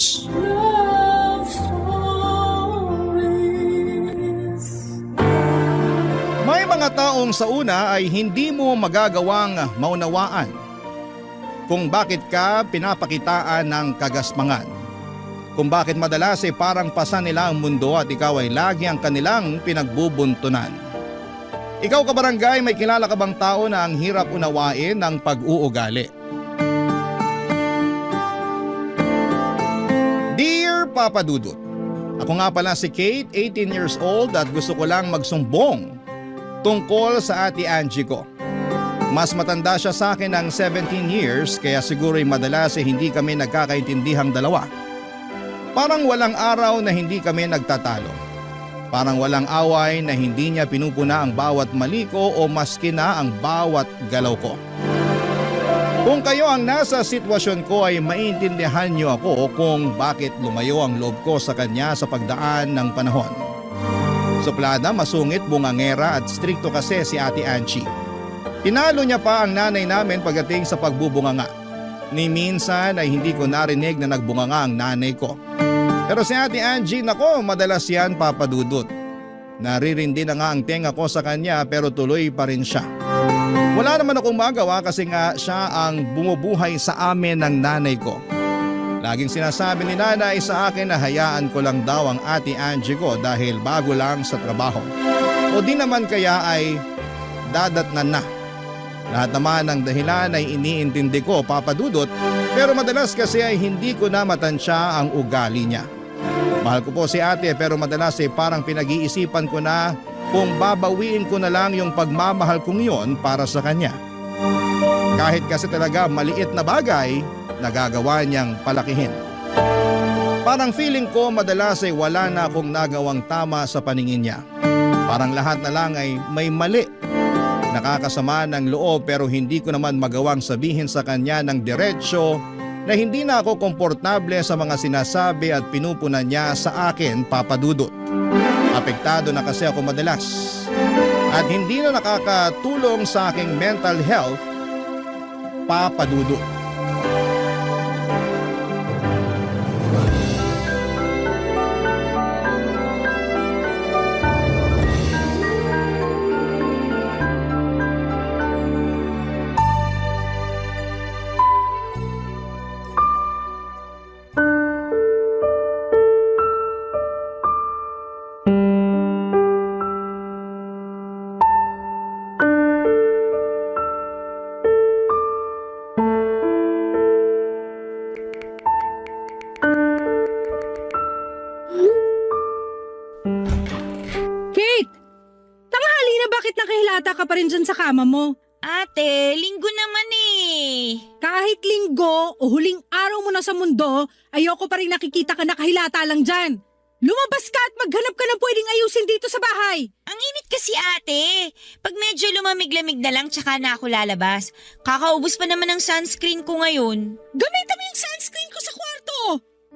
Love stories. May mga taong sa una ay hindi mo magagawang maunawaan kung bakit ka pinapakitaan ng kagasmangan. Kung bakit madalas ay parang pasan nila ang mundo at ikaw ay lagi ang kanilang pinagbubuntunan. Ikaw kabarangay, may kilala ka bang tao na ang hirap unawain ng pag-uugali? Dear Papa Dudut, ako nga pala si Kate, 18 years old at gusto ko lang magsumbong tungkol sa ate Angie ko. Mas matanda siya sa akin ng 17 years kaya siguro'y madalas hindi kami nagkakaintindihang dalawa. Parang walang araw na hindi kami nagtatalo. Parang walang away na hindi niya pinupuna ang bawat mali ko o maski na ang bawat galaw ko. Kung kayo ang nasa sitwasyon ko ay maintindihan niyo ako kung bakit lumayo ang loob ko sa kanya sa pagdaan ng panahon. Suplada, masungit, bungangera at strikto kasi si Ate Angie. Tinalo niya pa ang nanay namin pagdating sa pagbubunganga. Ni minsan ay hindi ko narinig na nagbunganga ang nanay ko. Pero si Ate Angie, nako, madalas yan papadudot. Naririndi na nga ang tenga ko sa kanya pero tuloy pa rin siya. Wala naman akong magawa kasi nga siya ang bumubuhay sa amin ng nanay ko. Laging sinasabi ni nanay sa akin na hayaan ko lang daw ang Ate Angie ko dahil bago lang sa trabaho. O di naman kaya ay dadatnan na. Lahat naman ng dahilan ay iniintindi ko, papadudot, pero madalas kasi ay hindi ko na matansya ang ugali niya. Mahal ko po si ate pero madalas ay parang pinag-iisipan ko na kung babawiin ko na lang yung pagmamahal kong yon para sa kanya. Kahit kasi talaga maliit na bagay, nagagawa niyang palakihin. Parang feeling ko madalas ay wala na akong nagawang tama sa paningin niya. Parang lahat na lang ay may mali. Nakakasama ng loob pero hindi ko naman magawang sabihin sa kanya ng diretsyo na hindi na ako komportable sa mga sinasabi at pinupunan niya sa akin, papadudot. Apektado na kasi ako madalas at hindi na nakakatulong sa aking mental health, papadudot. Kate! Tanghali na, bakit nakahilata ka pa rin dyan sa kama mo? Ate, linggo naman eh. Kahit linggo o huling araw mo na sa mundo, ayoko pa rin nakikita ka nakahilata lang dyan. Lumabas ka at maghanap ka ng pwedeng ayusin dito sa bahay. Ang init kasi ate. Pag medyo lumamig-lamig na lang tsaka na ako lalabas. Kakaubos pa naman ng sunscreen ko ngayon. Gamitan mo yung sunscreen ko sa kwarto.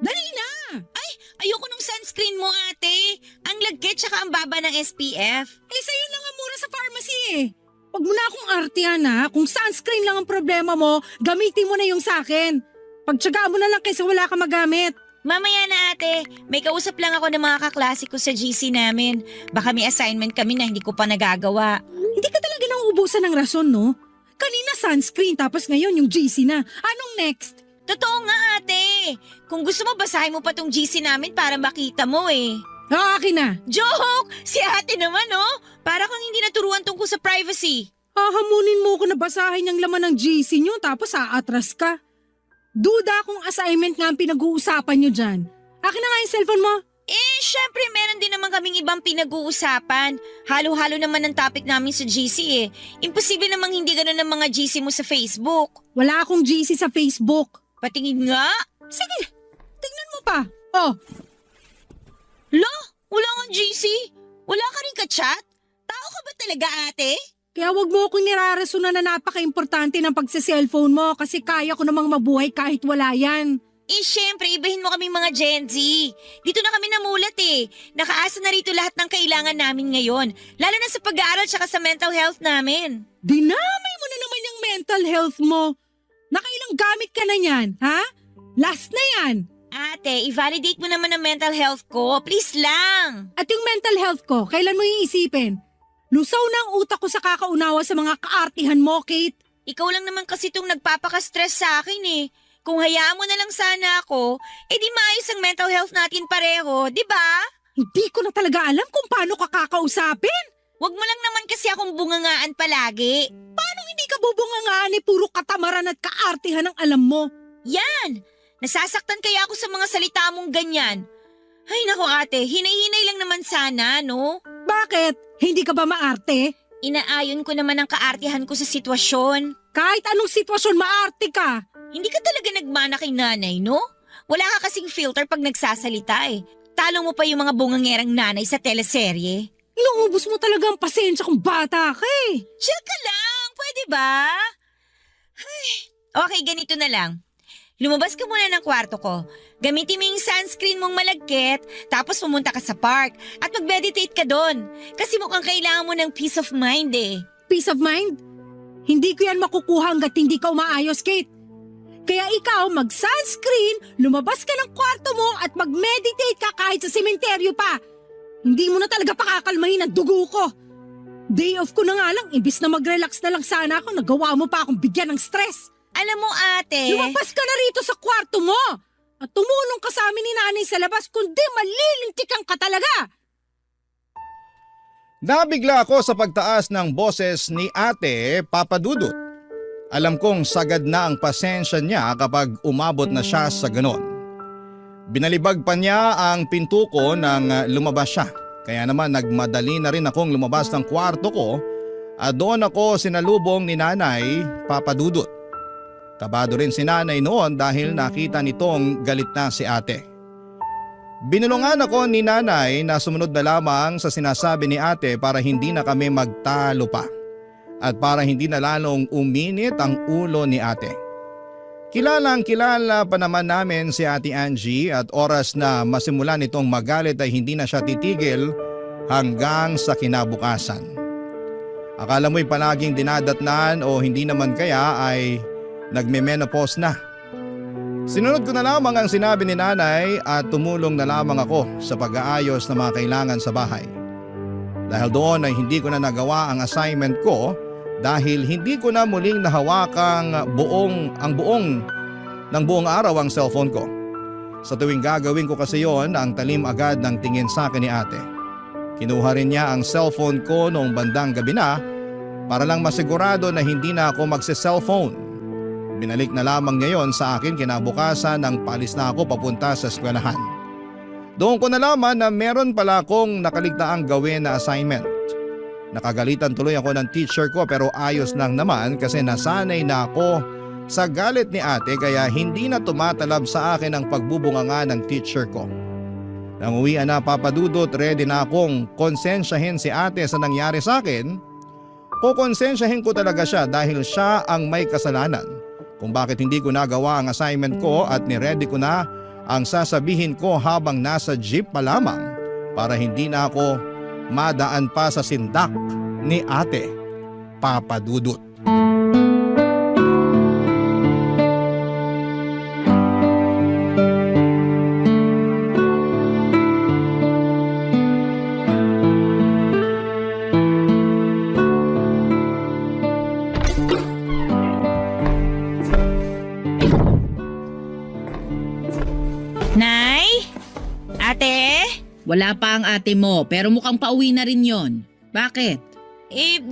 Dali na! Ay, ayoko nung sunscreen mo ate. Ang lagkit tsaka ang baba ng SPF. Eh sa'yo lang ang mura sa pharmacy eh. Huwag mo na akong artihan ha. Kung sunscreen lang ang problema mo, gamitin mo na yung sakin. Pagtsagaan mo na lang kaysa wala ka magamit. Mamaya na ate, may kausap lang ako ng mga kaklase ko sa GC namin. Baka may assignment kami na hindi ko pa nagagawa. Hindi ka talaga nauubusan ng rason, no? Kanina sunscreen tapos ngayon yung GC na. Anong next? Totoo nga ate. Kung gusto mo basahin mo pa tong GC namin para makita mo eh. Akin na. Joke! Si ate naman oh! Para kang hindi naturuan tungkol sa privacy. Hahamunin mo ko na basahin yung laman ng GC nyo tapos aatras ka. Duda kung assignment nga ang pinag-uusapan nyo dyan. Akin na nga yung cellphone mo. Eh, syempre meron din naman kaming ibang pinag-uusapan. Halo-halo naman ang topic namin sa GC eh. Imposible namang hindi ganun ang mga GC mo sa Facebook. Wala akong GC sa Facebook. Patingin nga. Sige, tignan mo pa. Oh, Lo, wala kang GC? Wala ka rin ka-chat? Tao ka ba talaga ate? kaya wag mo akong nirarasunan na napaka-importante ng pagsa-cellphone mo kasi kaya ko namang mabuhay kahit wala yan. Eh syempre, ibahin mo kaming mga Gen Z. Dito na kami namulat eh. Nakaasa na rito lahat ng kailangan namin ngayon. Lalo na sa pag-aaral tsaka sa mental health namin. Dinamay mo na naman yung mental health mo. Nakailang gamit ka na yan, ha? Last na yan. Ate, i-validate mo naman ang mental health ko. Please lang. At yung mental health ko, kailan mo iisipin? Lusaw na ang utak ko sa kakaunawa sa mga kaartihan mo, Kate. Ikaw lang naman kasi itong nagpapaka-stress sa akin eh. Kung hayaan mo na lang sana ako, di maayos ang mental health natin pareho, di ba? Hindi ko na talaga alam kung paano ka kakausapin. Huwag mo lang naman kasi akong bungangaan palagi. Paano hindi ka bubungangaan puro katamaran at kaartihan ang alam mo? Yan! Nasasaktan kaya ako sa mga salita mong ganyan. Ay nako ate, hinay-hinay lang naman sana, no? Bakit? Hindi ka ba maarte? Inaayon ko naman ang kaartihan ko sa sitwasyon. Kahit anong sitwasyon, maarte ka. Hindi ka talaga nagmana kay nanay, no? Wala ka kasing filter pag nagsasalita eh. Talo mo pa yung mga bungangerang nanay sa teleserye. Inuubos mo talaga ang pasensya kung bata ka eh. Chill ka lang, pwede ba? Ay, okay, ganito na lang. Lumabas ka muna ng kwarto ko. Gamitin mo yung sunscreen mong malagkit, tapos pumunta ka sa park at mag-meditate ka doon. Kasi mukhang kailangan mo ng peace of mind eh. Peace of mind? Hindi ko yan makukuha hanggat hindi ka umaayos, Kate. Kaya ikaw, mag-sunscreen, lumabas ka ng kwarto mo at mag-meditate ka kahit sa sementeryo pa. Hindi mo na talaga pakakalmahin ang dugo ko. Day off ko na nga lang, imbis na mag-relax na lang sana ako, nagawa mo pa akong bigyan ng stress. Alam mo ate… Lumabas ka na rito sa kwarto mo! At tumulong ka sa amin ni nanay sa labas, kundi malilintikan ka talaga! Nabigla ako sa pagtaas ng boses ni Ate Papa Dudut. Alam kong sagad na ang pasensya niya kapag umabot na siya sa ganon. Binalibag pa niya ang pinto ko nang lumabas siya. Kaya naman nagmadali na rin akong lumabas ng kwarto ko at doon ako sinalubong ni Nanay Papa Dudut. Kabado rin si nanay noon dahil nakita nitong galit na si ate. Binulungan ako ni nanay na sumunod na lamang sa sinasabi ni ate para hindi na kami magtalo pa at para hindi na lalong uminit ang ulo ni ate. Kilalang kilala pa naman namin si Ate Angie at oras na masimulan itong magalit ay hindi na siya titigil hanggang sa kinabukasan. Akala mo'y palaging dinadatnan o hindi naman kaya ay nagme-menopause na. Sinunod ko na lamang ang sinabi ni nanay at tumulong na lamang ako sa pag-aayos ng mga kailangan sa bahay. Dahil doon ay hindi ko na nagawa ang assignment ko dahil hindi ko na muling nahawakang buong araw ang cellphone ko. Sa tuwing gagawin ko kasi yon, ang talim agad ng tingin sa akin ni ate. Kinuha rin niya ang cellphone ko noong bandang gabi na para lang masigurado na hindi na ako magse-cellphone. Binalik na lamang ngayon sa akin kinabukasan nang paalis na ako papunta sa eskwelahan. Doon ko nalaman na meron pala akong nakaligtaang gawin na assignment. Nakagalitan tuloy ako ng teacher ko pero ayos lang naman kasi nasanay na ako sa galit ni ate kaya hindi na tumatalab sa akin ang pagbubunganga ng teacher ko. Nang uwian na Papa Dudut, ready na akong konsensyahin si ate sa nangyari sa akin. Kukonsensyahin ko talaga siya dahil siya ang may kasalanan kung bakit hindi ko nagawa ang assignment ko at niready ko na ang sasabihin ko habang nasa jeep pa lamang para hindi na ako madaan pa sa sindak ni ate Papa Dudut. Nay? Ate? Wala pa ang ate mo pero mukhang pauwi na rin yon. Bakit?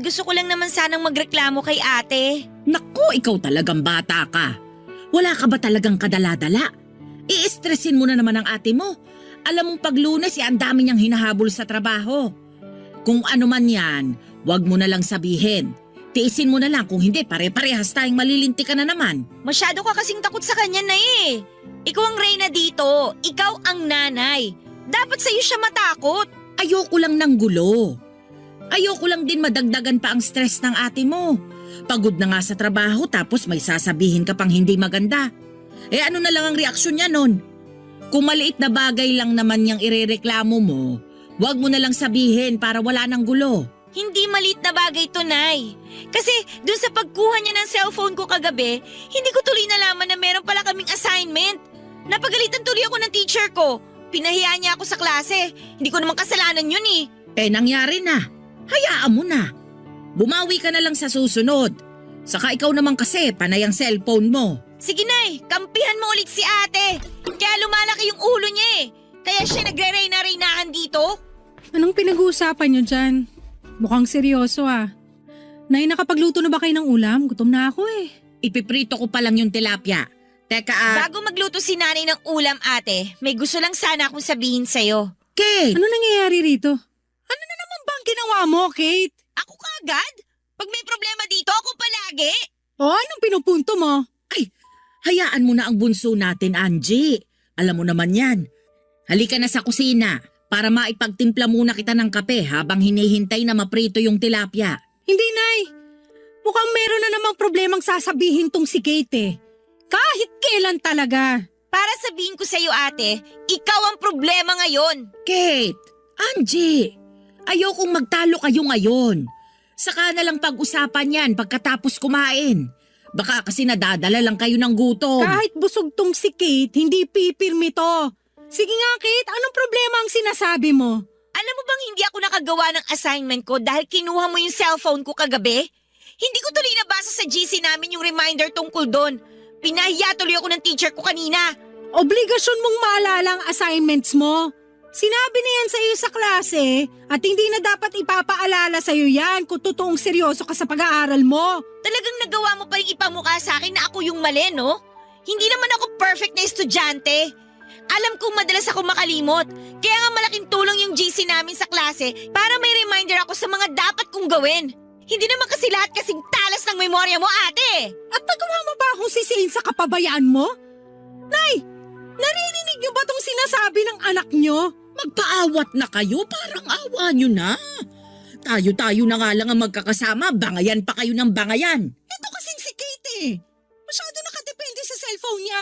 Gusto ko lang naman sanang magreklamo kay ate. Naku, ikaw talagang bata ka. Wala ka ba talagang kadala-dala? I-stressin mo na naman ang ate mo. Alam mong pag Lunes, ang dami niyang hinahabol sa trabaho. Kung ano man yan, wag mo na lang sabihin. Tiisin mo na lang, kung hindi pare-parehas tayong malilinti ka na naman. Masyado ka kasing takot sa kanya na eh. Ikaw ang reyna dito. Ikaw ang nanay. Dapat sa'yo siya matakot. Ayoko lang ng gulo. Ayoko lang din madagdagan pa ang stress ng ate mo. Pagod na nga sa trabaho tapos may sasabihin ka pang hindi maganda. Ano na lang ang reaksyon niya nun? Kung maliit na bagay lang naman niyang irereklamo mo, wag mo na lang sabihin para wala ng gulo. Hindi maliit na bagay to, Nay. Kasi dun sa pagkuha niya ng cellphone ko kagabi, hindi ko tuloy nalaman na meron pala kaming assignment. Napagalitan tuloy ako ng teacher ko. Pinahiya niya ako sa klase. Hindi ko naman kasalanan yun eh. Nangyari na. Hayaan mo na. Bumawi ka na lang sa susunod. Saka ikaw naman kasi, panay ang cellphone mo. Sige Nay, kampihan mo ulit si ate. Kaya lumalaki yung ulo niya eh. Kaya siya nagre-reyna-reynahan dito. Anong pinag-uusapan niyo dyan? Mukhang seryoso ah. Nay, nakapagluto na ba kayo ng ulam? Gutom na ako eh. Ipiprito ko pa lang yung tilapia. Teka, Bago magluto si nanay ng ulam ate, may gusto lang sana akong sabihin sa'yo. Kate! Ano nangyayari rito? Ano na naman ba ang ginawa mo, Kate? Ako kaagad? Pag may problema dito, ako palagi. O anong pinupunto mo? Hayaan mo na ang bunso natin, Angie. Alam mo naman yan. Halika na sa kusina para maipagtimpla muna kita ng kape habang hinihintay na maprito yung tilapia. Hindi, Nay. Mukhang meron na namang problemang sasabihin tong si Kate eh. Kahit kailan talaga. Para sabihin ko sa'yo ate, ikaw ang problema ngayon. Kate! Angie! Ayokong magtalo kayo ngayon. Saka na lang pag-usapan yan pagkatapos kumain. Baka kasi nadadala lang kayo ng gutom. Kahit busog tong si Kate, hindi pipirmi to. Sige nga, Kate, anong problema ang sinasabi mo? Alam mo bang hindi ako nakagawa ng assignment ko dahil kinuha mo yung cellphone ko kagabi? Hindi ko tuloy nabasa sa GC namin yung reminder tungkol doon. Pinahiya tuloy ako ng teacher ko kanina. Obligasyon mong maalala ang assignments mo. Sinabi na yan sa iyo sa klase at hindi na dapat ipapaalala sa iyo yan kung totoong seryoso ka sa pag-aaral mo. Talagang nagawa mo pa rin ipamukha sa akin na ako yung mali, no? Hindi naman ako perfect na estudyante. Alam kong madalas ako makalimot. Kaya nga malaking tulong yung GC namin sa klase para may reminder ako sa mga dapat kong gawin. Hindi naman kasi lahat kasing talas ng memorya mo, ate. At nagawa mo ba akong sisihin sa kapabayaan mo? Nay, naririnig niyo ba tong sinasabi ng anak niyo? Magpaawat na kayo, parang awa nyo na. Tayo-tayo na nga lang ang magkakasama, bangayan pa kayo ng bangayan. Ito kasing si Kate eh. Masyado nakadepende sa cellphone niya.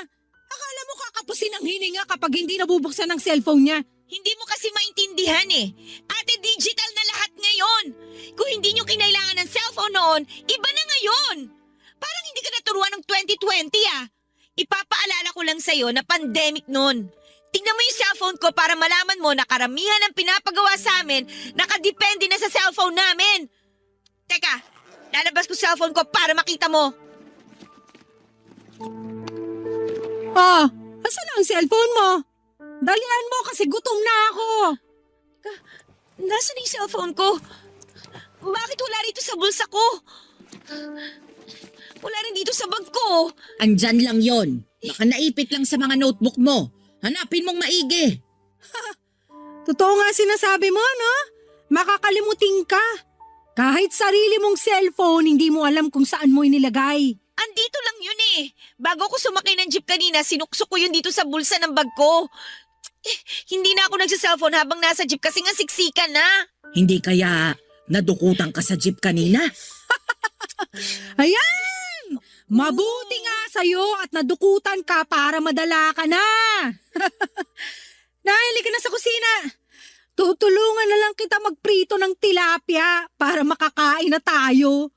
Akala mo kakapusin ang hininga kapag hindi nabubuksan ang cellphone niya. Hindi mo kasi maintindihan eh. Ate, digital na lahat ngayon. Kung hindi nyo kinailangan ng cellphone noon, iba na ngayon. Parang hindi ka naturuan ng 2020 ah. Ipapaalala ko lang sa'yo na pandemic noon. Tingnan mo yung cellphone ko para malaman mo na karamihan ng pinapagawa sa amin nakadepende na sa cellphone namin. Teka, lalabas ko cellphone ko para makita mo. Oh, asan ang cellphone mo? Dalian mo kasi gutom na ako. Nasaan yung cellphone ko? Bakit wala rito sa bulsa ko? Wala rin dito sa bag ko. Andyan lang yon. Baka naipit lang sa mga notebook mo. Hanapin mong maigi. Totoo nga sinasabi mo, no? Makakalimutin ka. Kahit sarili mong cellphone, hindi mo alam kung saan mo inilagay. Andito lang yun eh. Bago ko sumakay ng jeep kanina, sinuksok ko yun dito sa bulsa ng bag ko. Hindi na ako nagsa-cellphone habang nasa jeep kasi nga siksikan na. Hindi kaya nadukutan ka sa jeep kanina? Ayan! Mabuti nga sa'yo at nadukutan ka para madala ka na. Nahili ka na sa kusina. Tutulungan na lang kita magprito ng tilapia para makakain na tayo.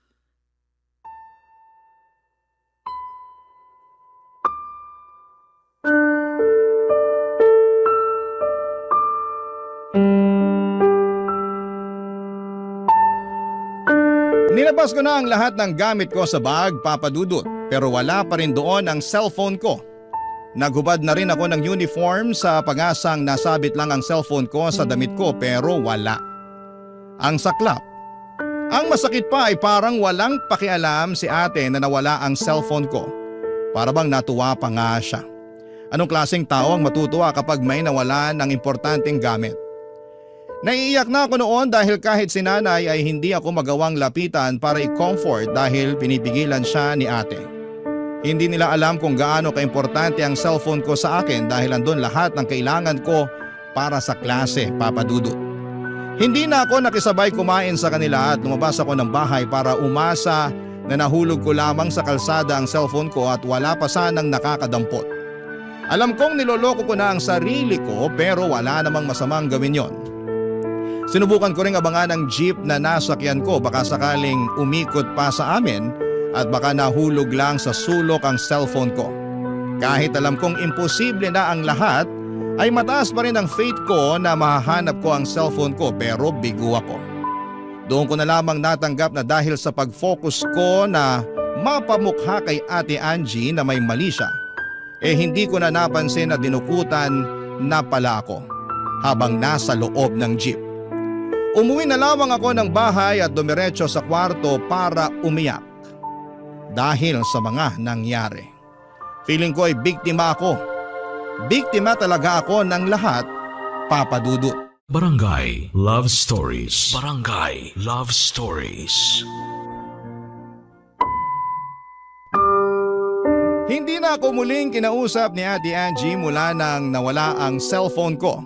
Nilabas ko na ang lahat ng gamit ko sa bag, Papa Dudut, pero wala pa rin doon ang cellphone ko. Naghubad na rin ako ng uniform sa pag-asang nasabit lang ang cellphone ko sa damit ko pero wala. Ang saklap. Ang masakit pa ay parang walang pakialam si ate na nawala ang cellphone ko. Para bang natuwa pa nga siya. Anong klaseng tao ang matutuwa kapag may nawala ng importanteng gamit? Naiiyak na ako noon dahil kahit si nanay ay hindi ako magawang lapitan para i-comfort dahil pinipigilan siya ni ate. Hindi nila alam kung gaano kaimportante ang cellphone ko sa akin dahil andun lahat ng kailangan ko para sa klase, Papa Dudut. Hindi na ako nakisabay kumain sa kanila at lumabas ako ng bahay para umasa na nahulog ko lamang sa kalsada ang cellphone ko at wala pa sanang nakakadampot. Alam kong niloloko ko na ang sarili ko pero wala namang masamang gawin yon. Sinubukan ko ring abangan ang jeep na nasakyan ko baka sakaling umikot pa sa amin at baka nahulog lang sa sulok ang cellphone ko. Kahit alam kong imposible na ang lahat, ay mataas pa rin ang faith ko na mahahanap ko ang cellphone ko pero bigo ako. Doon ko na lamang natanggap na dahil sa pag-focus ko na mapamukha kay Ate Angie na may mali siya, hindi ko na napansin na dinukutan na pala ako habang nasa loob ng jeep. Umuwi na lamang ako ng bahay at dumiretso sa kwarto para umiyak dahil sa mga nangyari. Feeling ko ay biktima ako. Biktima talaga ako ng lahat, Papa Dudut. Barangay Love Stories. Barangay Love Stories. Hindi na ako muling kinausap ni Ate Angie mula nang nawala ang cellphone ko.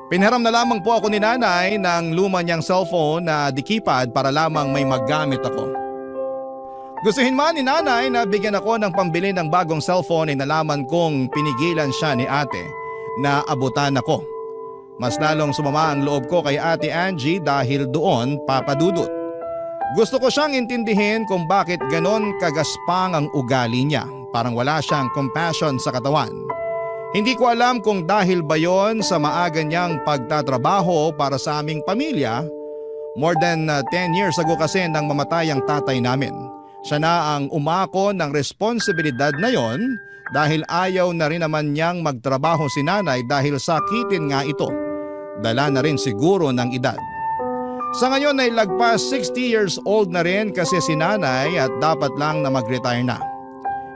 Pinhiram na lamang po ako ni nanay ng luma niyang cellphone na di-keypad para lamang may maggamit ako. Gustuhin man ni nanay na bigyan ako ng pambili ng bagong cellphone ay nalaman kong pinigilan siya ni ate na abutan ako. Mas lalong sumama ang loob ko kay Ate Angie dahil doon, Papa Dudut. Gusto ko siyang intindihin kung bakit ganon kagaspang ang ugali niya. Parang wala siyang compassion sa katawan. Hindi ko alam kung dahil ba yon sa maaga niyang pagtatrabaho para sa aming pamilya. More than 10 years ago kasi nang mamatay ang tatay namin. Siya na ang umako ng responsibilidad na yon dahil ayaw na rin naman niyang magtrabaho si nanay dahil sakitin nga ito. Dala na rin siguro ng edad. Sa ngayon ay lagpas 60 years old na rin kasi si nanay at dapat lang na mag-retire na.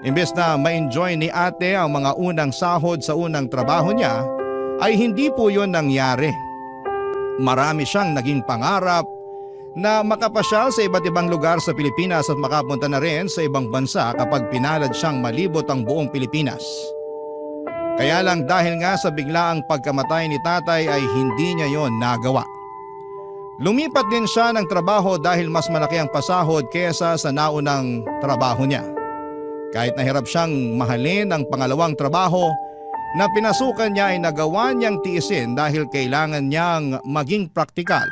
Imbes na ma-enjoy ni ate ang mga unang sahod sa unang trabaho niya, ay hindi po yun nangyari. Marami siyang naging pangarap na makapasyal sa iba't ibang lugar sa Pilipinas at makapunta na rin sa ibang bansa kapag pinalad siyang malibot ang buong Pilipinas. Kaya lang dahil nga sa biglaang pagkamatay ni tatay ay hindi niya yon nagawa. Lumipat din siya ng trabaho dahil mas malaki ang pasahod kesa sa naunang trabaho niya. Kahit nahirap siyang mahalin ang pangalawang trabaho na pinasukan niya ay nagawa niyang tiisin dahil kailangan niyang maging praktikal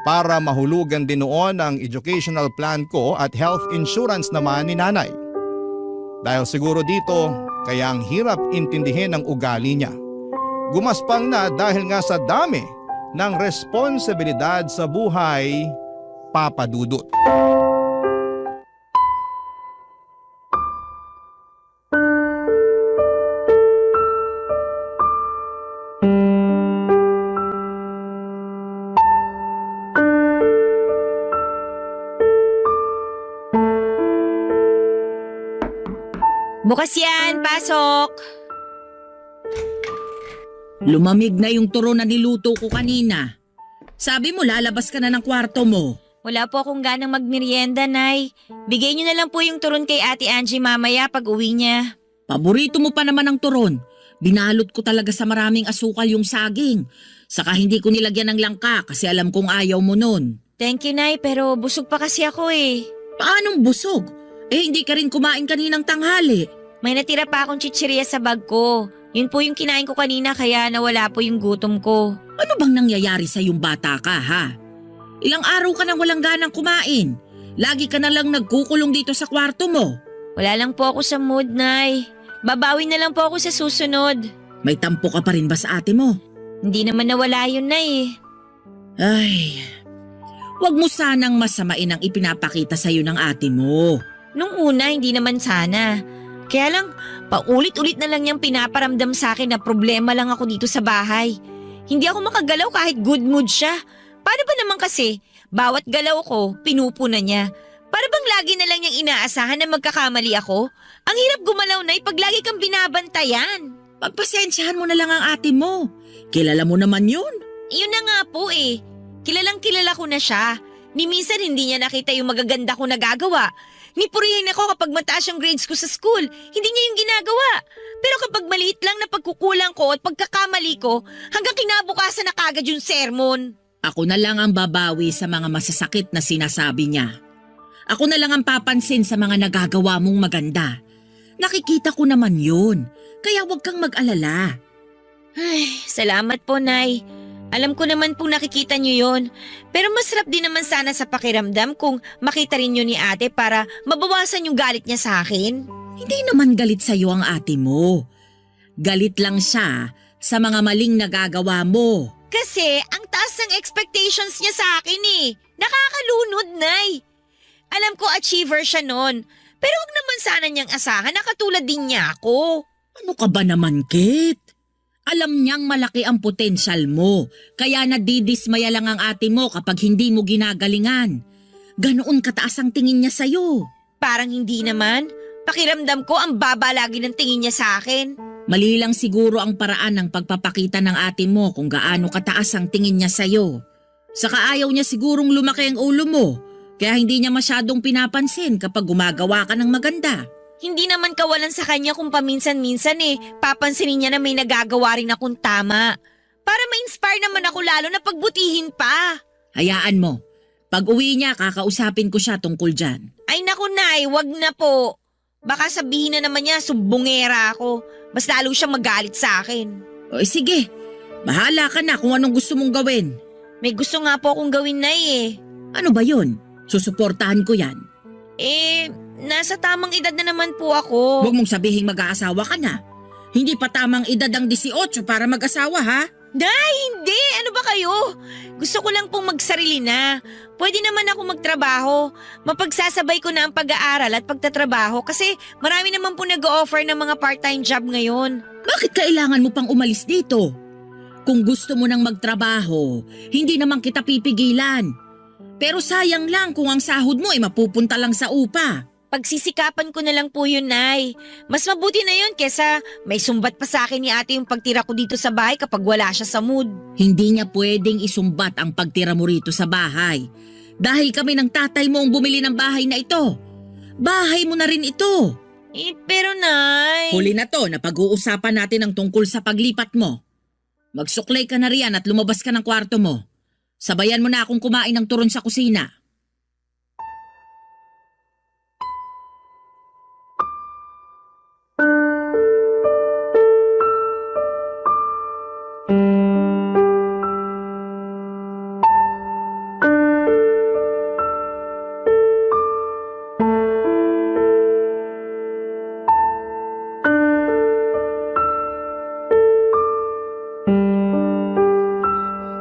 para mahulugan din noon ang educational plan ko at health insurance naman ni nanay. Dahil siguro dito, kaya ang hirap intindihin ang ugali niya. Gumaspang na dahil nga sa dami ng responsibilidad sa buhay, Papa Dudut. Bukas yan, pasok! Lumamig na yung turon na niluto ko kanina. Sabi mo lalabas ka na ng kwarto mo. Wala po akong ganang magmerienda, Nay. Bigay niyo na lang po yung turon kay Ate Angie mamaya pag uwi niya. Paborito mo pa naman ang turon. Binalot ko talaga sa maraming asukal yung saging. Saka hindi ko nilagyan ng langka kasi alam kong ayaw mo nun. Thank you, Nay, pero busog pa kasi ako eh. Paanong busog? Hindi ka rin kumain kaninang tanghali. May natira pa akong chichirya sa bag ko. Yun po yung kinain ko kanina kaya nawala po yung gutom ko. Ano bang nangyayari sa yung bata ka, ha? Ilang araw ka nang walang ganang kumain. Lagi ka na lang nagkukulong dito sa kwarto mo. Wala lang po ako sa mood, Nay. Babawi na lang po ako sa susunod. May tampo ka pa rin ba sa ate mo? Hindi naman nawala yun, Nay. Ay, wag mo sanang masamain ang ipinapakita sa'yo ng ate mo. Nung una, hindi naman sana. Kaya lang, paulit-ulit na lang niyang pinaparamdam sa akin na problema lang ako dito sa bahay. Hindi ako makagalaw kahit good mood siya. Paano ba naman kasi, bawat galaw ko, pinupunan niya. Para bang lagi na lang niyang inaasahan na magkakamali ako? Ang hirap gumalaw na pag lagi kang binabantayan. Pagpasensyahan mo na lang ang ate mo. Kilala mo naman yun. Iyon na nga po eh. Kilalang kilala ko na siya. Ni minsan hindi niya nakita yung magaganda ko nagagawa. Nipurihin ako kapag mataas yung grades ko sa school. Hindi niya yung ginagawa. Pero kapag maliit lang na pagkukulang ko at pagkakamali ko, hanggang kinabukasan na kagad yung sermon. Ako na lang ang babawi sa mga masasakit na sinasabi niya. Ako na lang ang papansin sa mga nagagawa mong maganda. Nakikita ko naman yun. Kaya huwag kang mag-alala. Ay, salamat po, Nay. Alam ko naman pong nakikita niyo yon. Pero masarap din naman sana sa pakiramdam kung makita rin niyo ni ate para mabawasan yung galit niya sa akin. Hindi naman galit sa'yo ang ate mo. Galit lang siya sa mga maling nagagawa mo. Kasi ang taas ng expectations niya sa akin eh. Nakakalunod, Nay. Alam ko achiever siya nun. Pero wag naman sana niyang asahan na katulad din niya ako. Ano ka ba naman, Kate? Alam niyang malaki ang potensyal mo, kaya nadidismaya lang ang ate mo kapag hindi mo ginagalingan. Ganoon kataas ang tingin niya sa'yo. Parang hindi naman. Pakiramdam ko ang baba lagi ng tingin niya sa akin. Mali lang siguro ang paraan ng pagpapakita ng ate mo kung gaano kataas ang tingin niya sa'yo. Saka ayaw niya sigurong lumaki ang ulo mo, kaya hindi niya masyadong pinapansin kapag gumagawa ka ng maganda. Hindi naman kawalan sa kanya kung paminsan-minsan papansinin niya na may nagagawa rin akong tama. Para ma-inspire naman ako lalo na pagbutihin pa. Hayaan mo. Pag uwi niya, kakausapin ko siya tungkol dyan. Ay naku, Nay, wag na po. Baka sabihin na naman niya sumbongera ako. Mas lalo siyang magalit sa akin. O sige, bahala ka na kung anong gusto mong gawin. May gusto nga po akong gawin, Nay Ano ba yun? Susuportahan ko yan. Nasa tamang edad na naman po ako. Huwag mong sabihing mag-aasawa ka na. Hindi pa tamang edad ang 18 para mag-asawa, ha? Nay, hindi! Ano ba kayo? Gusto ko lang pong magsarili na. Pwede naman ako magtrabaho. Mapagsasabay ko na ang pag-aaral at pagtatrabaho kasi marami naman po nag-o-offer ng mga part-time job ngayon. Bakit kailangan mo pang umalis dito? Kung gusto mo nang magtrabaho, hindi naman kita pipigilan. Pero sayang lang kung ang sahod mo ay mapupunta lang sa upa. Pagsisikapan ko na lang po yun, Nay. Mas mabuti na yun kesa may sumbat pa sa akin ni ate yung pagtira ko dito sa bahay kapag wala siya sa mood. Hindi niya pwedeng isumbat ang pagtira mo rito sa bahay. Dahil kami ng tatay mo ang bumili ng bahay na ito. Bahay mo na rin ito. Pero Nay… Huli na to na pag-uusapan natin ang tungkol sa paglipat mo. Magsuklay ka na riyan at lumabas ka ng kwarto mo. Sabayan mo na akong kumain ng turon sa kusina.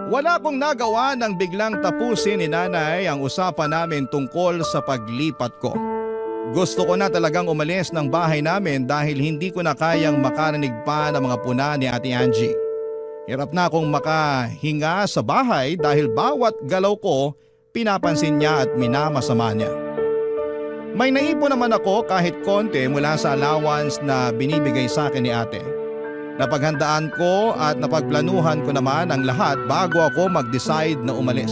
Wala akong nagawa nang biglang tapusin ni nanay ang usapan namin tungkol sa paglipat ko. Gusto ko na talagang umalis ng bahay namin dahil hindi ko na kayang makarinig pa ng mga puna ni Ate Angie. Hirap na akong makahinga sa bahay dahil bawat galaw ko pinapansin niya at minamasama niya. May naipon naman ako kahit konti mula sa allowance na binibigay sa akin ni ate. Napaghandaan ko at napagplanuhan ko naman ang lahat bago ako mag-decide na umalis.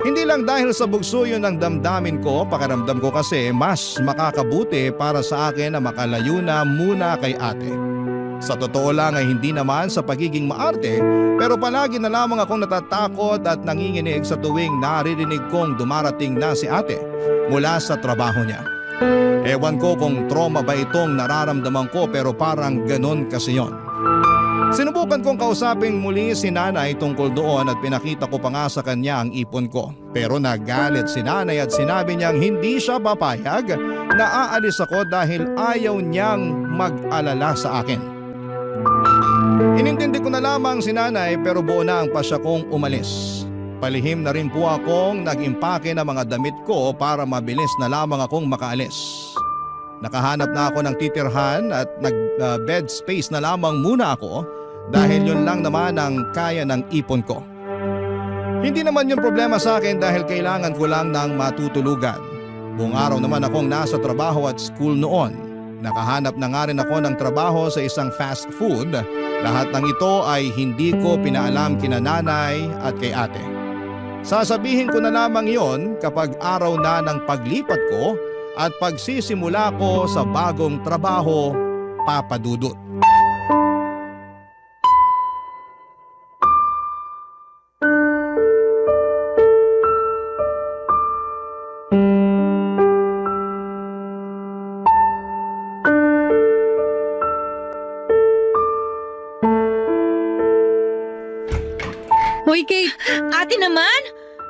Hindi lang dahil sa bugsuyo ng damdamin ko, pakiramdam ko kasi mas makakabuti para sa akin na makalayo na muna kay ate. Sa totoo lang ay hindi naman sa pagiging maarte, pero palagi na lamang akong natatakot at nanginginig sa tuwing naririnig kong dumarating na si ate mula sa trabaho niya. Ewan ko kung trauma ba itong nararamdaman ko pero parang ganon kasi yon. Sinubukan kong kausapin muli si nanay tungkol doon at pinakita ko pa nga sa kanya ang ipon ko. Pero nagalit si nanay at sinabi niyang hindi siya papayag na aalis ako dahil ayaw niyang mag-alala sa akin. Inintindi ko na lamang si nanay pero buo na ang pasya kong umalis. Palihim na rin po akong nag-impake ng mga damit ko para mabilis na lamang akong makaalis. Nakahanap na ako ng titirhan at nag-bed space na lamang muna ako dahil yun lang naman ang kaya ng ipon ko. Hindi naman yung problema sa akin dahil kailangan ko lang ng matutulugan. Buong araw naman akong nasa trabaho at school noon. Nakahanap na nga rin ako ng trabaho sa isang fast food. Lahat ng ito ay hindi ko pinaalam kina nanay at kay ate. Sasabihin ko na lamang yon kapag araw na ng paglipat ko at pagsisimula ko sa bagong trabaho, Papa Dudut. Hoy Kate, Ate naman,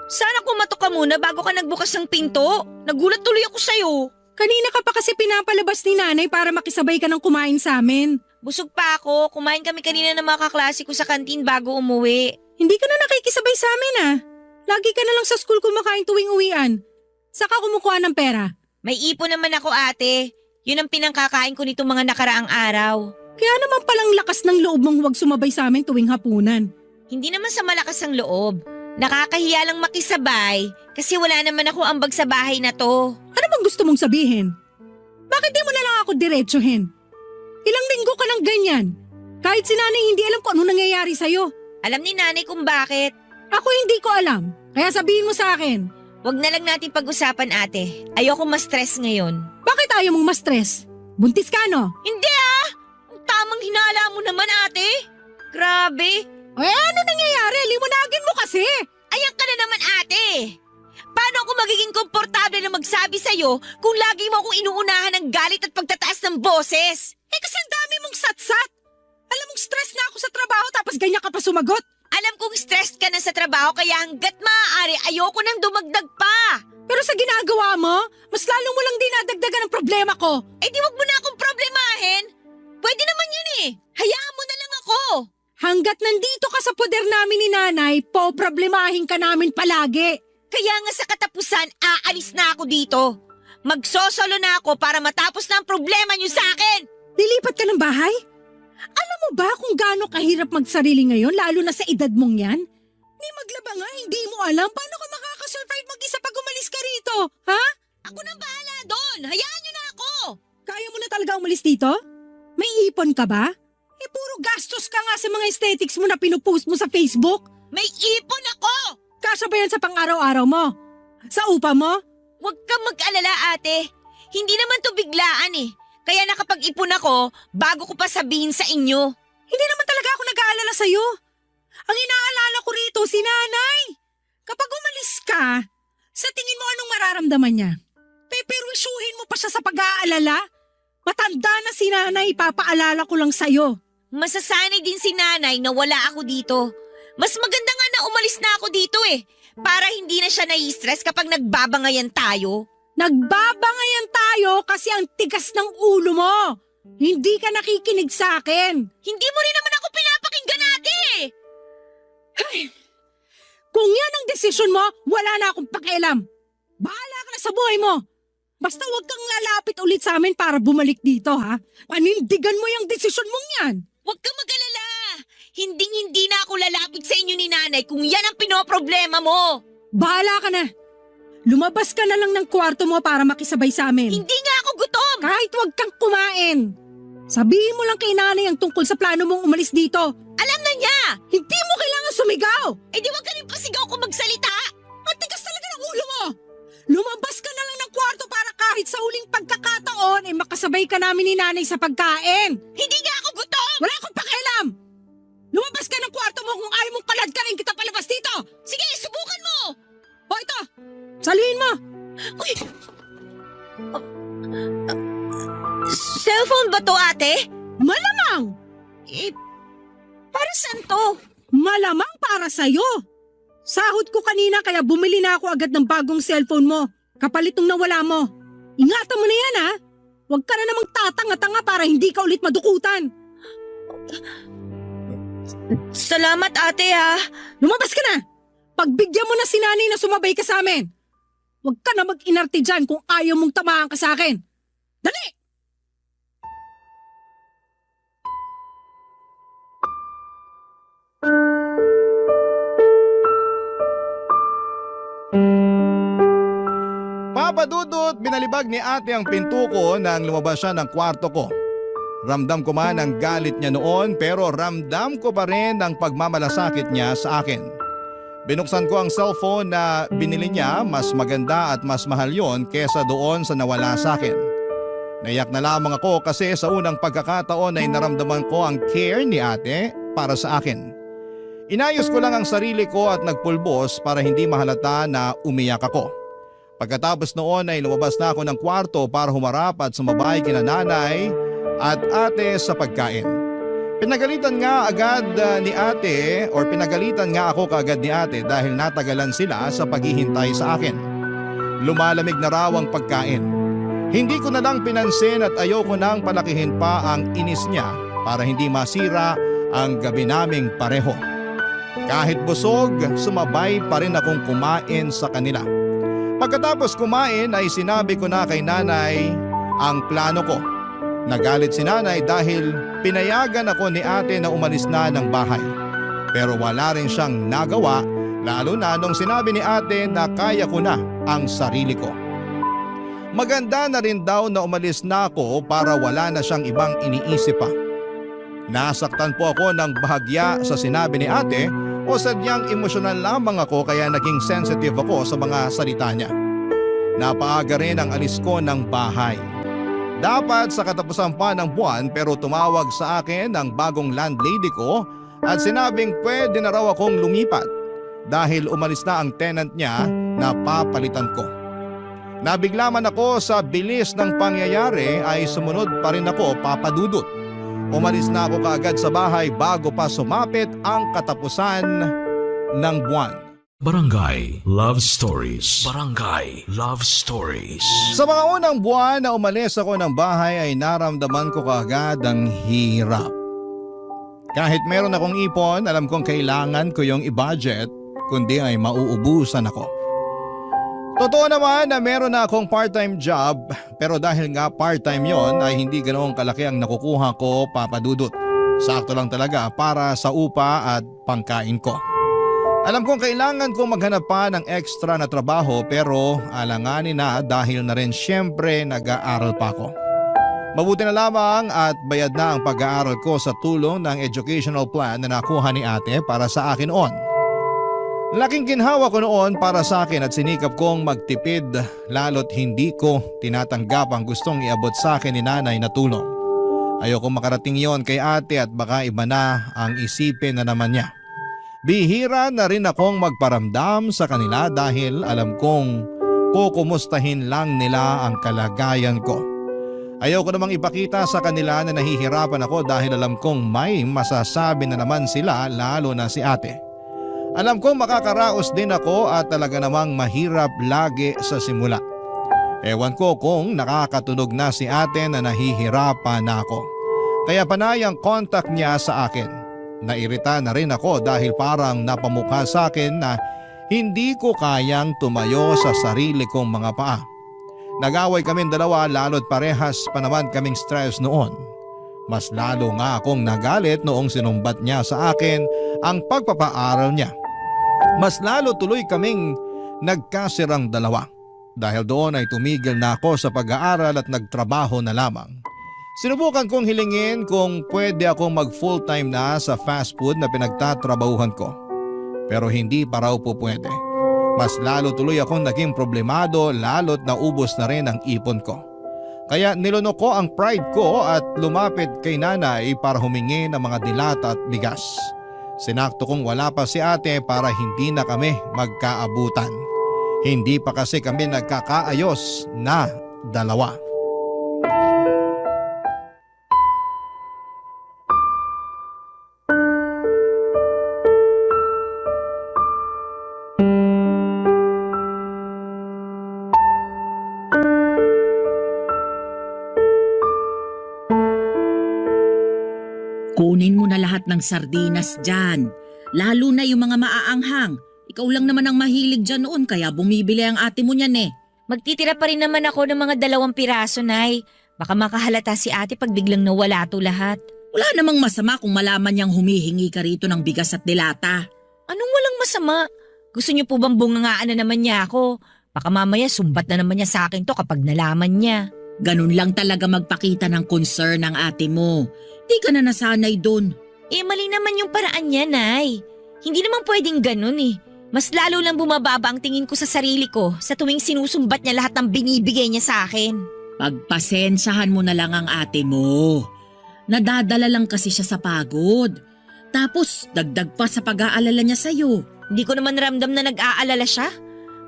sana kumatok ka muna bago ka nagbukas ng pinto. Nagulat tuloy ako sa'yo. kanina ka pa kasi pinapalabas ni nanay para makisabay ka ng kumain sa amin. Busog pa ako. Kumain kami kanina ng mga kaklase ko sa kantin bago umuwi. Hindi ka na nakikisabay sa amin ah. Lagi ka na lang sa school kumakain tuwing uwian. Saka kumukuha ng pera. May ipon naman ako, ate. Yun ang pinangkakain ko nitong mga nakaraang araw. Kaya naman palang lakas ng loob mong huwag sumabay sa amin tuwing hapunan. Hindi naman sa malakas ang loob. Nakakahiya lang makisabay kasi wala naman ako ambag sa bahay na to. Ano bang gusto mong sabihin? Bakit di mo na lang ako diretsuhin? Ilang linggo ka ng ganyan. Kahit si nanay hindi alam kung ano nangyayari sa'yo. Alam ni nanay kung bakit. Ako hindi ko alam. Kaya sabihin mo sa akin. Wag na lang natin pag-usapan, ate. Ayoko ma-stress ngayon. Bakit ayaw mong ma-stress? Buntis ka no? Hindi ah! Ang tamang hinala mo naman, ate. Grabe. Ano nangyayari? Liwanagin mo kasi. Ayan ka na naman, ate. Paano ako magiging komportable na magsabi sa'yo kung lagi mo akong inuunahan ng galit at pagtataas ng boses? Kasi ang dami mong satsat. Alam mong stress na ako sa trabaho tapos ganyan ka pa sumagot. Alam kong stressed ka na sa trabaho kaya hanggat maaari ayoko nang dumagdag pa. Pero sa ginagawa mo, mas lalong mo lang dinadagdagan ang problema ko. Eh di wag mo na akong problemahin. Pwede naman yun eh. Hayaan mo na lang ako. Hanggat nandito ka sa poder namin ni nanay, problemahin ka namin palagi. Kaya nga sa katapusan, aalis na ako dito. Magsosolo na ako para matapos na ang problema niyo sa akin. Dilipat ka ng bahay? Alam mo ba kung gaano kahirap magsarili ngayon, lalo na sa edad mong yan? Ni maglaba nga, hindi mo alam paano ka makakasurvive mag-isa pag umalis ka rito, ha? Ako nang bahala doon. Hayaan niyo na ako. Kaya mo na talaga umalis dito? May ipon ka ba? Puro gastos ka nga sa mga aesthetics mo na pinupost mo sa Facebook. May ipon ako. Kasya ba yan sa pang-araw-araw mo? Sa upa mo? Huwag kang mag-alala, ate. Hindi naman to biglaan eh. Kaya nakapag-ipon ako bago ko pa sabihin sa inyo. Hindi naman talaga ako nag-aalala sa'yo. Ang inaalala ko rito si nanay. Kapag umalis ka, sa tingin mo anong mararamdaman niya? Peperwisyuhin mo pa siya sa pag-aalala? Matanda na si nanay, papaalala ko lang sa'yo. Masasanay din si nanay na wala ako dito. Mas maganda nga na umalis na ako dito eh. Para hindi na siya nai-stress kapag nagbabangayan tayo. Nagbabangayan tayo kasi ang tigas ng ulo mo. Hindi ka nakikinig sa akin. Hindi mo rin naman ako pinapakinggan, ate. Kung yan ang desisyon mo, wala na akong pakialam. Bahala ka na sa buhay mo. Basta huwag kang lalapit ulit sa amin para bumalik dito, ha? Panindigan mo yung desisyon mong yan. Huwag kang mag-alala. Hinding-hindi na ako lalapit sa inyo ni nanay kung yan ang pinoproblema mo. Bahala ka na. Lumabas ka na lang ng kwarto mo para makisabay sa amin. Hindi nga ako gutom. Kahit huwag kang kumain. Sabihin mo lang kay nanay ang tungkol sa plano mong umalis dito. Alam na niya. Hindi mo kailangan sumigaw. Eh di wag ka rin pasigaw kung magsalita. Ang tigas talaga ng ulo mo. Lumabas ka na lang ng kwarto para kahit sa huling pagkakataon ay makasabay ka namin ni nanay sa pagkain. Hindi nga ako gutom. Wala akong pakialam. Lumabas ka ng kwarto mo kung ayaw mong kalad ka rin kita palabas dito. Sige, subukan mo. O ito, saluhin mo. Uy. Cellphone ba to, ate? Malamang. Para saan to? Malamang para sa'yo. Sahod ko kanina kaya bumili na ako agad ng bagong cellphone mo. Kapalit nung nawala mo. Ingatan mo na yan ha. Huwag ka na namang tatanga-tanga para hindi ka ulit madukutan. Salamat, ate, ha. Lumabas ka na. Pagbigyan mo na si nanay na sumabay ka sa amin. Huwag ka na mag-inarte dyan kung ayaw mong tamaan ka sa akin. Dali! Papa Dudut, binalibag ni ate ang pinto ko nang lumabas siya ng kwarto ko. Ramdam ko man ang galit niya noon pero ramdam ko pa rin ang pagmamalasakit niya sa akin. Binuksan ko ang cellphone na binili niya, mas maganda at mas mahal yon kesa doon sa nawala sa akin. Naiyak na lamang ako kasi sa unang pagkakataon ay naramdaman ko ang care ni ate para sa akin. Inayos ko lang ang sarili ko at nagpulbos para hindi mahalata na umiyak ako. Pagkatapos noon ay lumabas na ako ng kwarto para humarap at sumabay kina nanay at ate sa pagkain. Pinagalitan nga agad ni ate or pinagalitan nga ako kaagad ni ate dahil natagalan sila sa paghihintay sa akin. Lumalamig na raw ang pagkain. Hindi ko na lang pinansin at ayoko nang palakihin pa ang inis niya para hindi masira ang gabi naming pareho. Kahit busog, sumabay pa rin akong kumain sa kanila. Pagkatapos kumain ay sinabi ko na kay nanay ang plano ko. Nagalit si nanay dahil pinayagan ako ni ate na umalis na ng bahay. Pero wala rin siyang nagawa lalo na nung sinabi ni ate na kaya ko na ang sarili ko. Maganda na rin daw na umalis na ako para wala na siyang ibang iniisip pa. Nasaktan po ako ng bahagya sa sinabi ni ate o sadyang emosyonal lamang ako kaya naging sensitive ako sa mga salita niya. Napaaga rin ang alis ko ng bahay. Dapat sa katapusan pa ng buwan pero tumawag sa akin ang bagong landlady ko at sinabing pwede na raw akong lumipat dahil umalis na ang tenant niya na papalitan ko. Nabigla man ako sa bilis ng pangyayari ay sumunod pa rin ako, Papa Dudut. Umalis na ako kaagad sa bahay bago pa sumapit ang katapusan ng buwan. Barangay Love Stories. Barangay Love Stories. Sa mga unang buwan na umalis ako ng bahay ay naramdaman ko kaagad ang hirap. Kahit meron akong ipon, alam kong kailangan ko yung i-budget, kundi ay mauubusan ako. Totoo naman na meron na akong part-time job, pero dahil nga part-time yon ay hindi ganoong kalaki ang nakukuha ko, Papa Dudut. Sakto lang talaga para sa upa at pangkain ko. Alam kong kailangan kong maghanap pa ng extra na trabaho pero alanganin na dahil na rin siyempre nag-aaral pa ako. Mabuti na lamang at bayad na ang pag-aaral ko sa tulong ng educational plan na nakuha ni ate para sa akin noon. Laking ginhawa ko noon para sa akin at sinikap kong magtipid lalo't hindi ko tinatanggap ang gustong iabot sa akin ni nanay na tulong. Ayoko makarating yon kay ate at baka iba na ang isipin na naman niya. Bihira na rin akong magparamdam sa kanila dahil alam kong kukumustahin lang nila ang kalagayan ko. Ayoko namang ipakita sa kanila na nahihirapan ako dahil alam kong may masasabi na naman sila lalo na si ate. Alam kong makakaraos din ako at talaga namang mahirap lagi sa simula. Ewan ko kung nakakatunog na si ate na nahihirapan na ako. Kaya panay ang contact niya sa akin. Nairita na rin ako dahil parang napamukha sa akin na hindi ko kayang tumayo sa sarili kong mga paa. Nag-away kaming dalawa lalo't parehas pa naman kaming stress noon. Mas lalo nga akong nagalit noong sinumbat niya sa akin ang pagpapaaral niya. Mas lalo tuloy kaming nagkasirang dalawa. Dahil doon ay tumigil na ako sa pag-aaral at nagtrabaho na lamang. Sinubukan kong hilingin kung pwede akong mag full-time na sa fast food na pinagtatrabahuhan ko. Pero hindi pa raw po pwede. Mas lalo tuloy akong naging problemado lalo't naubos na rin ang ipon ko. Kaya nilunok ko ang pride ko at lumapit kay nanay para humingi ng mga dilata at bigas. Sinakto kong wala pa si ate para hindi na kami magkaabutan. Hindi pa kasi kami nagkakaayos na dalawa. Kunin mo na lahat ng sardinas dyan. Lalo na yung mga maaanghang. Ikaw lang naman ang mahilig dyan noon kaya bumibili ang ate mo niyan eh. Magtitira pa rin naman ako ng mga 2 piraso, Nay. Baka makahalata si ate pag biglang nawala to lahat. Wala namang masama kung malaman niyang humihingi ka rito ng bigas at dilata. Anong walang masama? Gusto niyo po bang bungangaan na naman niya ako? Baka mamaya sumbat na naman niya sa akin to kapag nalaman niya. Ganun lang talaga magpakita ng concern ng ate mo. Di ka na nasanay dun. Mali naman yung paraan niya, Nay. Hindi naman pwedeng ganun eh. Mas lalo lang bumababa ang tingin ko sa sarili ko sa tuwing sinusumbat niya lahat ng binibigay niya sa akin. Pagpasensyahan mo na lang ang ate mo. Nadadala lang kasi siya sa pagod. Tapos dagdag pa sa pag-aalala niya sa'yo. Hindi ko naman ramdam na nag-aalala siya.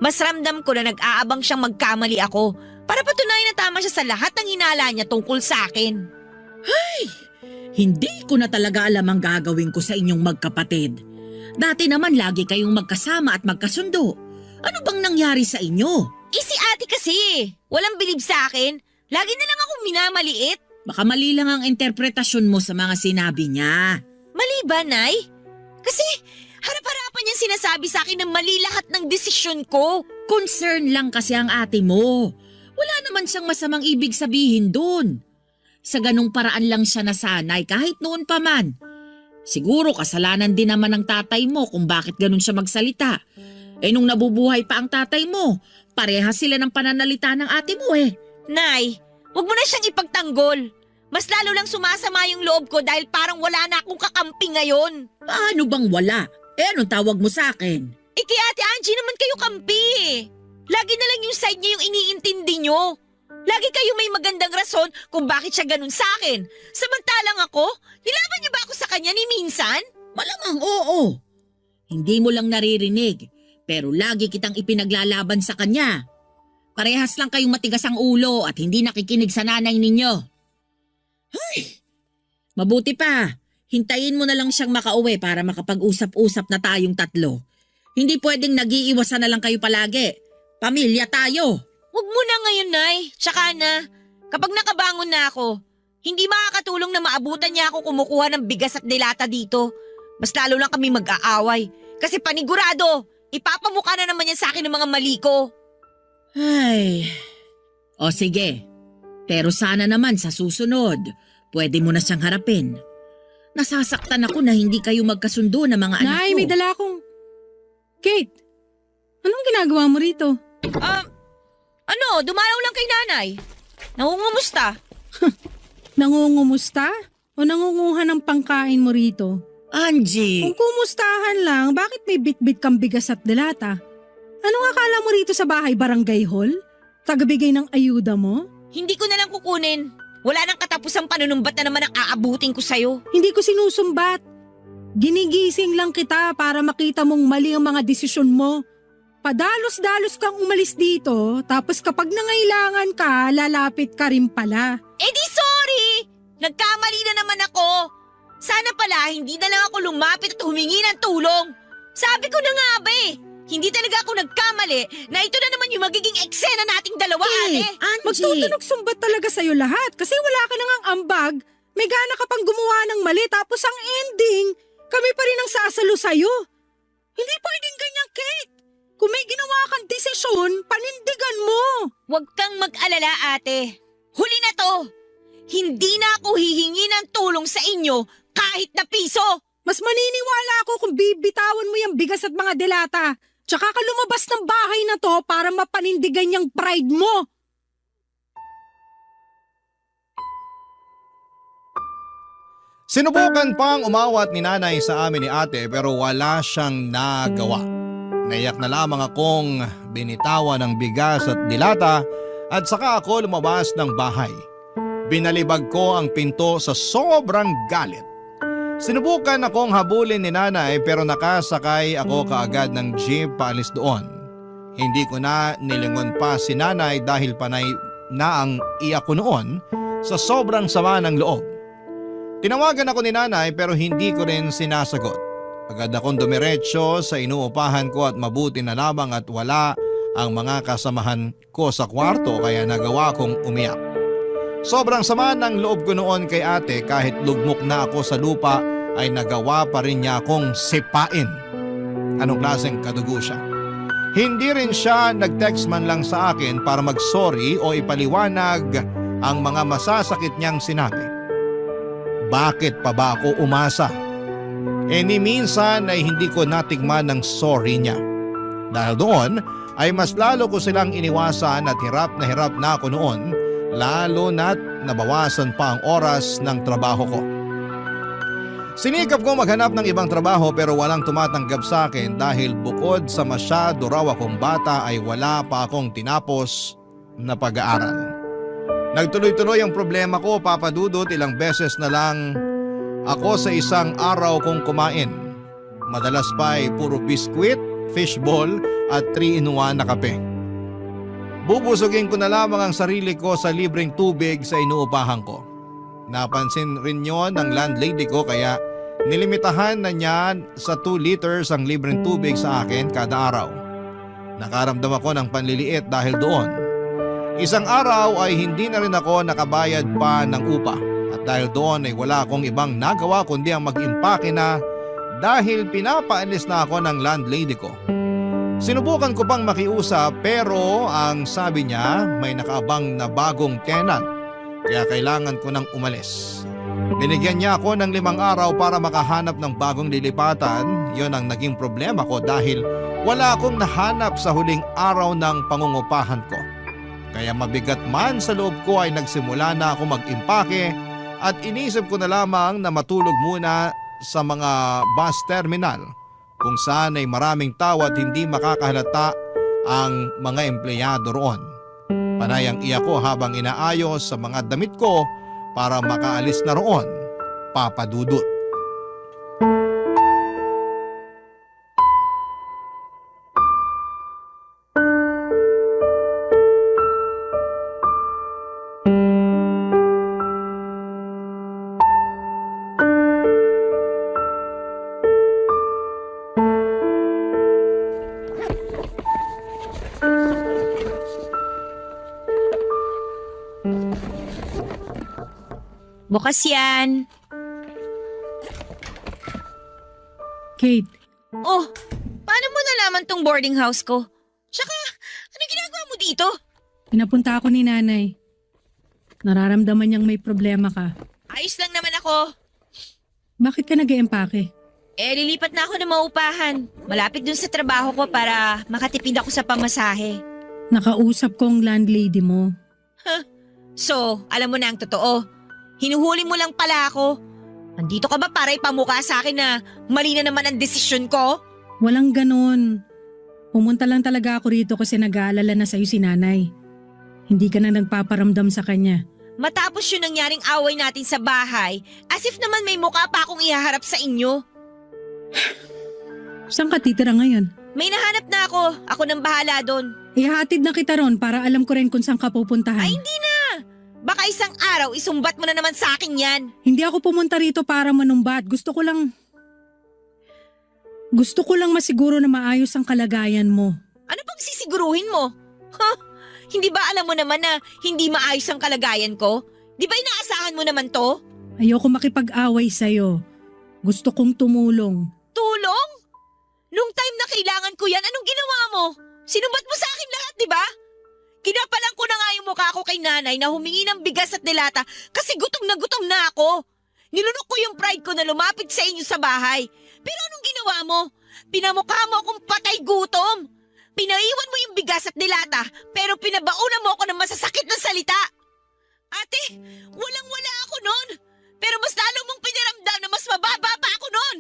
Mas ramdam ko na nag-aabang siyang magkamali ako para patunayan na tama siya sa lahat ng hinala niya tungkol sa akin. Hindi ko na talaga alam ang gagawin ko sa inyong magkapatid. Dati naman lagi kayong magkasama at magkasundo. Ano bang nangyari sa inyo? Si ate kasi, walang bilib sa akin. Lagi na lang akong minamaliit. Baka mali lang ang interpretasyon mo sa mga sinabi niya. Mali ba, Nay? Kasi harap-harapan niyang sinasabi sa akin na mali lahat ng desisyon ko. Concern lang kasi ang ate mo. Wala naman siyang masamang ibig sabihin dun. Sa ganong paraan lang siya nasanay kahit noon pa man. Siguro kasalanan din naman ng tatay mo kung bakit ganun siya magsalita. Nung nabubuhay pa ang tatay mo, parehas sila ng pananalita ng ate mo eh. Nay, wag mo na siyang ipagtanggol. Mas lalo lang sumasama yung loob ko dahil parang wala na akong kakampi ngayon. Paano bang wala? Anong tawag mo sa akin? Kay Ate Angie naman kayo kampi eh. Lagi na lang yung side niya yung iniintindi nyo. Lagi kayo may magandang rason kung bakit siya ganun sa akin. Samantalang ako, nilaban niyo ba ako sa kanya ni minsan? Malamang oo. Hindi mo lang naririnig, pero lagi kitang ipinaglalaban sa kanya. Parehas lang kayong matigas ang ulo at hindi nakikinig sa nanay ninyo. Ay! Mabuti pa, hintayin mo na lang siyang makauwi para makapag-usap-usap na tayong tatlo. Hindi pwedeng nag-iiwasan na lang kayo palagi. Pamilya tayo. Huwag mo na ngayon, Nay. Tsaka na, kapag nakabangon na ako, hindi makakatulong na maabutan niya ako kumukuha ng bigas at dilata dito. Mas lalo lang kami mag-aaway. Kasi panigurado, ipapamukha na naman yan sa akin ng mga mali ko. Ay. O sige. Pero sana naman sa susunod, pwede mo na siyang harapin. Nasasaktan ako na hindi kayo magkasundo ng mga anak ko. Nay, may dala akong... Kate, anong ginagawa mo rito? Dumalaw lang kay nanay. Nangungumusta? Nangungumusta? O nangunguha ng pangkain mo rito? Angie! Kung kumustahan lang, bakit may bitbit kang bigas at delata? Anong akala mo rito sa bahay barangay hall? Tagabigay ng ayuda mo? Hindi ko na lang kukunin. Wala nang katapusang panunumbat na naman ang aabutin ko sa'yo. Hindi ko sinusumbat. Ginigising lang kita para makita mong mali ang mga desisyon mo. Padalos-dalos kang umalis dito, tapos kapag nangailangan ka, lalapit ka rin pala. Di sorry! Nagkamali na naman ako. Sana pala hindi na lang ako lumapit at humingi ng tulong. Sabi ko na nga ba hindi talaga ako nagkamali na ito na naman yung magiging eksena nating dalawa, ate. Angie! Magtutunog sumbat talaga sa'yo lahat kasi wala ka nang ambag. May gana ka pang gumawa ng mali tapos ang ending, kami pa rin ang sasalo sa'yo. Hindi pwedeng ganyan, Kate. Kung may ginawa kang desisyon, panindigan mo. Huwag kang mag-alala, ate. Huli na to. Hindi na ako hihingi ng tulong sa inyo kahit na piso. Mas maniniwala ako kung bibitawan mo yung bigas at mga delata. Tsaka ka lumabas ng bahay na to para mapanindigan yung pride mo. Sinubukan pang umawat ni nanay sa amin ni ate pero wala siyang nagawa. Naiyak na lamang akong binitawan ng bigas at dilata at saka ako lumabas ng bahay. Binalibag ko ang pinto sa sobrang galit. Sinubukan akong habulin ni nanay pero nakasakay ako kaagad ng jeep paalis doon. Hindi ko na nilingon pa si nanay dahil panay na ang iyak ko noon sa sobrang sama ng loob. Tinawagan ako ni nanay pero hindi ko rin sinasagot. Agad akong dumiretso sa inuupahan ko at mabuti na lamang at wala ang mga kasamahan ko sa kwarto kaya nagawa kong umiyak. Sobrang sama ng loob ko noon kay ate kahit lugmok na ako sa lupa ay nagawa pa rin niya akong sipain. Anong klaseng kadugo siya? Hindi rin siya nag-text man lang sa akin para mag-sorry o ipaliwanag ang mga masasakit niyang sinabi. Bakit pa ba ako umasa? Ni minsan ay hindi ko natigman ng sorry niya. Dahil doon ay mas lalo ko silang iniwasan at hirap na ako noon, lalo na't nabawasan pa ang oras ng trabaho ko. Sinikap ko maghanap ng ibang trabaho pero walang tumatanggap sa akin dahil bukod sa masyado raw akong bata ay wala pa akong tinapos na pag-aaral. Nagtuloy-tuloy ang problema ko, Papa Dudut, ilang beses na lang ako sa isang araw kong kumain. Madalas pa ay puro biskwit, fishball at 3-in-1 na kape. Bubusugin ko na lamang ang sarili ko sa libreng tubig sa inuupahan ko. Napansin rin yon ng landlady ko kaya nilimitahan na niya sa 2 liters ang libreng tubig sa akin kada araw. Nakaramdam ako ng panliliit dahil doon. Isang araw ay hindi na rin ako nakabayad pa ng upa at dahil doon ay wala akong ibang nagawa kundi ang mag-impake na dahil pinapaalis na ako ng landlady ko. Sinubukan ko pang makiusap pero ang sabi niya may nakaabang na bagong tenant kaya kailangan ko nang umalis. Binigyan niya ako ng 5 araw para makahanap ng bagong lilipatan. Yon ang naging problema ko dahil wala akong nahanap sa huling araw ng pangungupahan ko. Kaya mabigat man sa loob ko ay nagsimula na ako mag-impake at inisip ko na lamang na matulog muna sa mga bus terminal kung saan ay maraming tao at hindi makakahalata ang mga empleyado roon. Panay ang iyak ko habang inaayos sa mga damit ko para makaalis na roon, Papa Dudut. Bukas yan. Kate, Oh, paano mo nalaman tong boarding house ko? Tsaka, ano ginagawa mo dito? pinapunta ako ni nanay. Nararamdaman niyang may problema ka. Ayos lang naman ako. Bakit ka nag-eempake? Lilipat na ako ng maupahan. Malapit dun sa trabaho ko para makatipid ako sa pamasahe. Nakausap ko ang landlady mo. So, alam mo na ang totoo. Hinuhuli mo lang pala ako. Nandito ka ba para ipamukha sa akin na mali na naman ang desisyon ko? Walang ganon. Pumunta lang talaga ako rito kasi nag-aalala na sa'yo si nanay. Hindi ka na nagpaparamdam sa kanya. Matapos yung nangyaring away natin sa bahay, as if naman may mukha pa akong ihaharap sa inyo. Saan ka titira ngayon? May nahanap na ako. Ako nang bahala doon. Ihahatid na kita ron para alam ko rin kung saan ka pupuntahan. Ay, hindi na. Baka isang araw isumbat mo na naman sa akin yan. Hindi ako pumunta rito para manumbat. Gusto ko lang masiguro na maayos ang kalagayan mo. Ano bang sisiguruhin mo? Hindi ba alam mo naman na hindi maayos ang kalagayan ko? Di ba inaasahan mo naman to? Ayoko makipag-away sa'yo. Gusto kong tumulong. Tulong? Nung time na kailangan ko yan, anong ginawa mo? Sinumbat mo sa akin lahat, di ba? Kinapalan ko na nga yung mukha ko kay nanay na humingi ng bigas at dilata kasi gutom na ako. Nilunok ko yung pride ko na lumapit sa inyo sa bahay. Pero anong ginawa mo? Pinamukha mo akong patay gutom. Pinaiwan mo yung bigas at dilata pero pinabauna mo ako ng masasakit na salita. Ate, walang-wala ako nun. Pero mas lalo mong pinaramdam na mas mababa pa ako nun.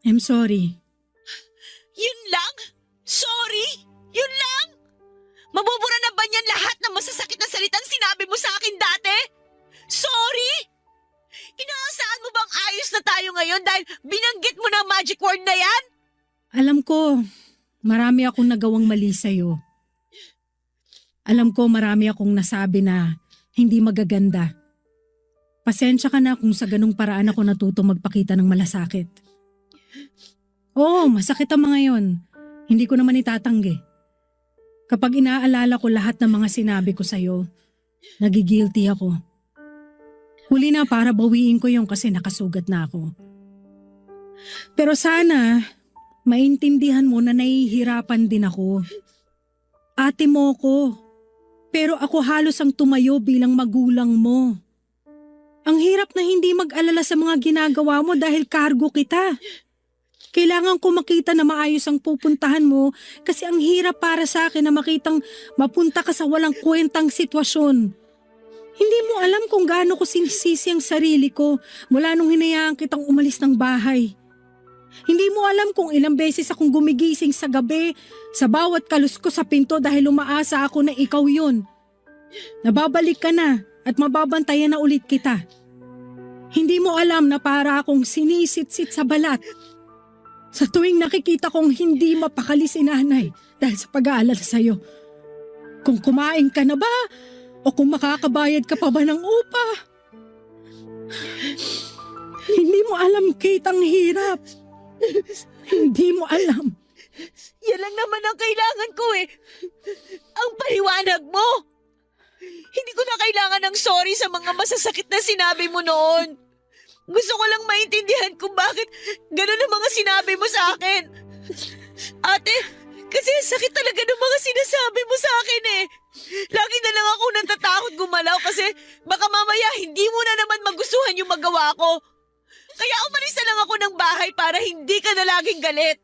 I'm sorry. Yun lang? Sorry? Yun lang? Mabubura na ba niyan lahat ng masasakit na salitang sinabi mo sa akin dati? Sorry? Inaasahan mo bang ayos na tayo ngayon dahil binanggit mo na ang magic word na yan? Alam ko, marami akong nagawang mali sa'yo. Alam ko marami akong nasabi na hindi magaganda. Pasensya ka na kung sa ganung paraan ako natuto magpakita ng malasakit. Oo, masakit ang mga yon. Hindi ko naman itatanggi. Kapag inaalala ko lahat ng mga sinabi ko sa'yo, nagigilty ako. Huli na para bawiin ko yung kasi nakasugat na ako. Pero sana, maintindihan mo na nahihirapan din ako. Ate mo ko. Pero ako halos ang tumayo bilang magulang mo. Ang hirap na hindi mag-alala sa mga ginagawa mo dahil cargo kita. Kailangan ko makita na maayos ang pupuntahan mo kasi ang hirap para sa akin na makitang mapunta ka sa walang kwentang sitwasyon. Hindi mo alam kung gaano ko sinisisi ang sarili ko mula nung hinayaan kitang umalis ng bahay. Hindi mo alam kung ilang beses akong gumigising sa gabi sa bawat kalus ko sa pinto dahil umaasa ako na ikaw yun. Nababalik ka na at mababantayan na ulit kita. Hindi mo alam na para akong sinisit-sit sa balat. Sa tuwing nakikita kong hindi mapakali si nanay dahil sa pag-aalala sa'yo. Kung kumain ka na ba o kung makakabayad ka pa ba ng upa. Hindi mo alam, Kate, ang hirap. Hindi mo alam. Yan lang naman ang kailangan ko eh. Ang paliwanag mo. Hindi ko na kailangan ng sorry sa mga masasakit na sinabi mo noon. Gusto ko lang maintindihan kung bakit ganun ang mga sinabi mo sa akin. Ate, kasi sakit talaga ng mga sinasabi mo sa akin eh. Lagi na lang ako natatakot gumalaw kasi baka mamaya hindi mo na naman magustuhan yung magawa ko. Kaya umalis na lang ako ng bahay para hindi ka na laging galit.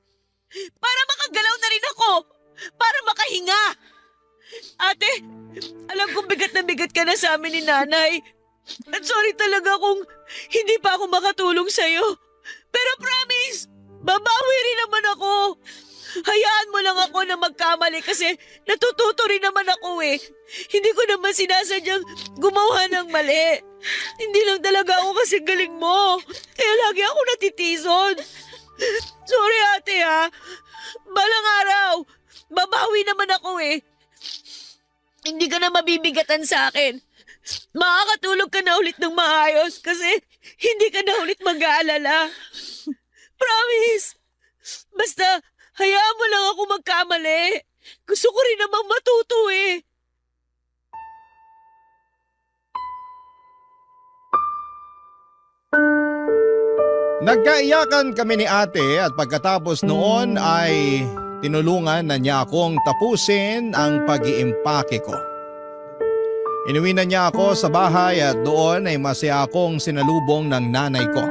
Para makagalaw na rin ako. Para makahinga. Ate, alam kong bigat na bigat ka na sa amin ni Nanay. At sorry talaga kung hindi pa ako makatulong sa'yo. Pero promise, babawi rin naman ako. Hayaan mo lang ako na magkamali kasi natututo rin naman ako eh. Hindi ko naman sinasadyang gumawa ng mali. Hindi lang talaga ako kasi galing mo. Kaya lagi ako natitison. Sorry ate ha. Balang araw, babawi naman ako eh. Hindi ka na mabibigatan sa akin. Makakatulog ka na ulit ng maayos kasi hindi ka na ulit mag-aalala. Promise. Basta, hayaan mo lang ako magkamali. Gusto ko rin namang matuto eh. Nagkaiyakan kami ni ate at pagkatapos noon ay tinulungan na niya akong tapusin ang pag-iimpake ko. Inuwi na niya ako sa bahay at doon ay masaya akong sinalubong ng nanay ko.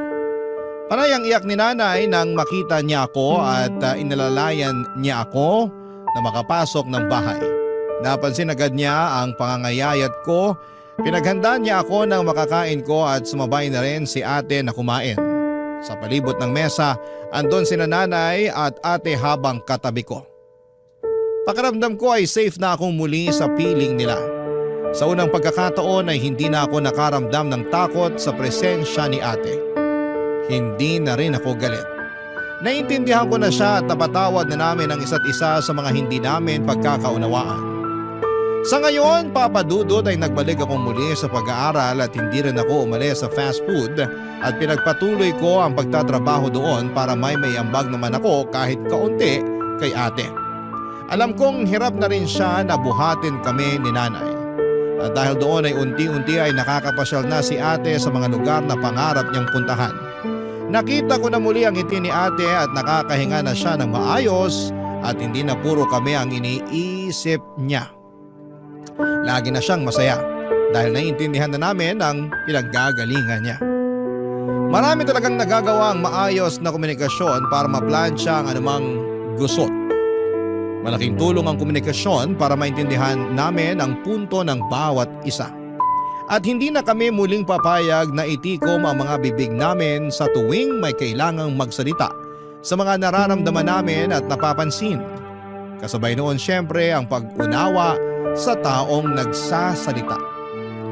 Panay ang iyak ni nanay nang makita niya ako at inalalayan niya ako na makapasok ng bahay. Napansin agad niya ang pangangayayat ko. Pinaghanda niya ako ng makakain ko at sumabay na rin si ate na kumain. Sa palibot ng mesa, andon sina nanay at ate habang katabi ko. Pakiramdam ko ay safe na akong muli sa piling nila. Sa unang pagkakataon ay hindi na ako nakaramdam ng takot sa presensya ni ate. Hindi na rin ako galit. Naintindihan ko na siya at napatawad na namin ang isa't isa sa mga hindi namin pagkakaunawaan. Sa ngayon, Papa Dudut, ay nagbalik akong muli sa pag-aaral at hindi rin ako umalis sa fast food at pinagpatuloy ko ang pagtatrabaho doon para may ambag naman ako kahit kaunti kay ate. Alam kong hirap na rin siya na buhatin kami ni nanay. At dahil doon ay unti-unti ay nakakapasyal na si ate sa mga lugar na pangarap niyang puntahan. Nakita ko na muli ang ngiti ni ate at nakakahinga na siya ng maayos at hindi na puro kami ang iniisip niya. Lagi na siyang masaya dahil naiintindihan na namin ang pinaggagalingan niya. Marami talagang nagagawa ang maayos na komunikasyon para maplansya ang anumang gusot. Malaking tulong ang komunikasyon para maintindihan namin ang punto ng bawat isa. At hindi na kami muling papayag na itikom ang mga bibig namin sa tuwing may kailangang magsalita sa mga nararamdaman namin at napapansin. Kasabay noon siyempre ang pag-unawa sa taong nagsasalita.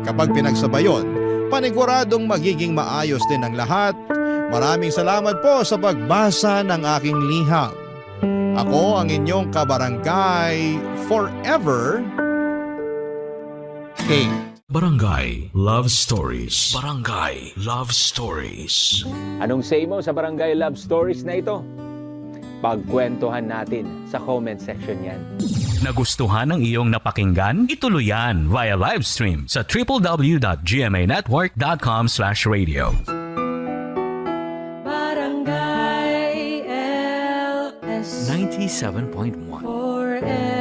Kapag pinagsabay yun, paniguradong magiging maayos din ang lahat. Maraming salamat po sa pagbasa ng aking liham. Ako ang inyong kabarangay forever, Kate. Barangay Love Stories. Barangay Love Stories. Anong say mo sa Barangay Love Stories na ito? Pagkwentuhan natin sa comment section yan. Nagustuhan ng iyong napakinggan? Ituloy yan via live stream sa www.gmanetwork.com/radio. Barangay LS 97.1 forever.